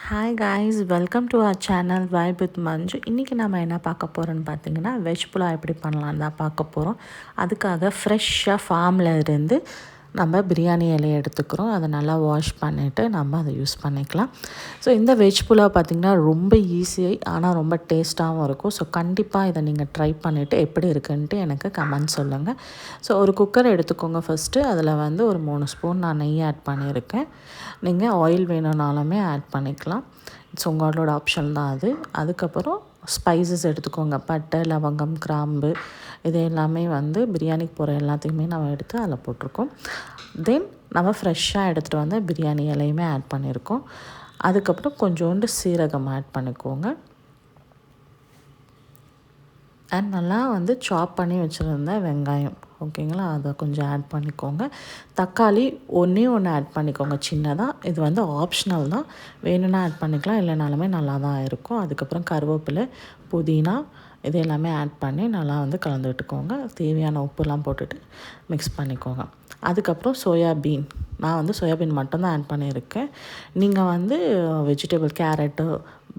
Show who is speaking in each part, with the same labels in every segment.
Speaker 1: Hi guys, welcome to our channel vibe with Manju. இன்றைக்கி நம்ம என்ன பார்க்க போகிறோன்னு பார்த்தீங்கன்னா, வெஜ் புலாவ் எப்படி பண்ணலான்னு தான் பார்க்க போகிறோம். அதுக்காக ஃப்ரெஷ்ஷாக ஃபார்மில் இருந்து நம்ம பிரியாணி இலையை எடுத்துக்கிறோம். அதை நல்லா வாஷ் பண்ணிவிட்டு நம்ம அதை யூஸ் பண்ணிக்கலாம். ஸோ இந்த வெஜ் புலாவ் பார்த்திங்கன்னா ரொம்ப ஈஸி, ஆனால் ரொம்ப டேஸ்ட்டாகவும் இருக்கும். ஸோ கண்டிப்பாக இதை நீங்கள் ட்ரை பண்ணிவிட்டு எப்படி இருக்குன்ட்டு எனக்கு கமெண்ட் சொல்லுங்கள். ஸோ ஒரு குக்கர் எடுத்துக்கோங்க. ஃபஸ்ட்டு அதில் வந்து ஒரு 3 ஸ்பூன் நான் நெய் ஆட் பண்ணியிருக்கேன். நீங்கள் ஆயில் வேணும்னாலுமே ஆட் பண்ணிக்கலாம். ஸோ உங்களோட ஆப்ஷன் தான் அது. அதுக்கப்புறம் ஸ்பைசஸ் எடுத்துக்கோங்க. பட்டை, லவங்கம், கிராம்பு இது எல்லாமே வந்து பிரியாணிக்கு போகிற எல்லாத்தையுமே நம்ம எடுத்து அதில் போட்டிருக்கோம். தென் நம்ம ஃப்ரெஷ்ஷாக எடுத்துகிட்டு வந்து பிரியாணி இலையுமே ஆட் பண்ணியிருக்கோம். அதுக்கப்புறம் கொஞ்சோண்டு சீரகம் ஆட் பண்ணிக்கோங்க. அண்ட் நல்லா வந்து சாப் பண்ணி வச்சுருந்த வெங்காயம், ஓகேங்களா, அதை கொஞ்சம் ஆட் பண்ணிக்கோங்க. தக்காளி ஒன்று ஆட் பண்ணிக்கோங்க சின்னதாக. இது வந்து ஆப்ஷனல் தான், வேணும்னா ஆட் பண்ணிக்கலாம், இல்லைனாலுமே நல்லா தான் இருக்கும். அதுக்கப்புறம் கருவேப்பிலை, புதினா இது எல்லாமே ஆட் பண்ணி நல்லா வந்து கலந்து விட்டுக்கோங்க. தேவையான உப்புலாம் போட்டுட்டு மிக்ஸ் பண்ணிக்கோங்க. அதுக்கப்புறம் சோயாபீன், நான் வந்து சோயாபீன் மட்டும்தான் ஆட் பண்ணியிருக்கேன். நீங்கள் வந்து வெஜிடபிள் கேரட்டு,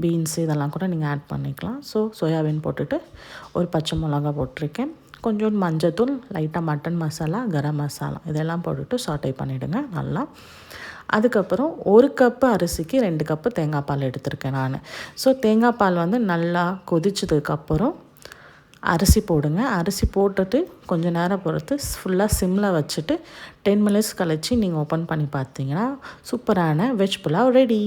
Speaker 1: பீன்ஸு இதெல்லாம் கூட நீங்கள் ஆட் பண்ணிக்கலாம். ஸோ சோயாபீன் போட்டுட்டு ஒரு பச்சை மிளகா போட்டிருக்கேன். கொஞ்சோண்டு மஞ்சத்தூள், லைட்டாக மட்டன் மசாலா, கரம் மசாலா இதெல்லாம் போட்டுட்டு சாட்டை பண்ணிவிடுங்க நல்லா. அதுக்கப்புறம் 1 கப்பு அரிசிக்கு 2 கப்பு தேங்காய் பால் எடுத்திருக்கேன் நான். ஸோ தேங்காய் பால் வந்து நல்லா கொதிச்சதுக்கப்புறம் அரிசி போடுங்க. அரிசி போட்டுட்டு கொஞ்சம் நேரம் பொறுத்து ஃபுல்லாக சிம்மில் வச்சுட்டு 10 மினிட்ஸ் கழிச்சு நீங்கள் ஓப்பன் பண்ணி பார்த்தீங்கன்னா சூப்பரான வெஜ் புலாவ் ரெடி.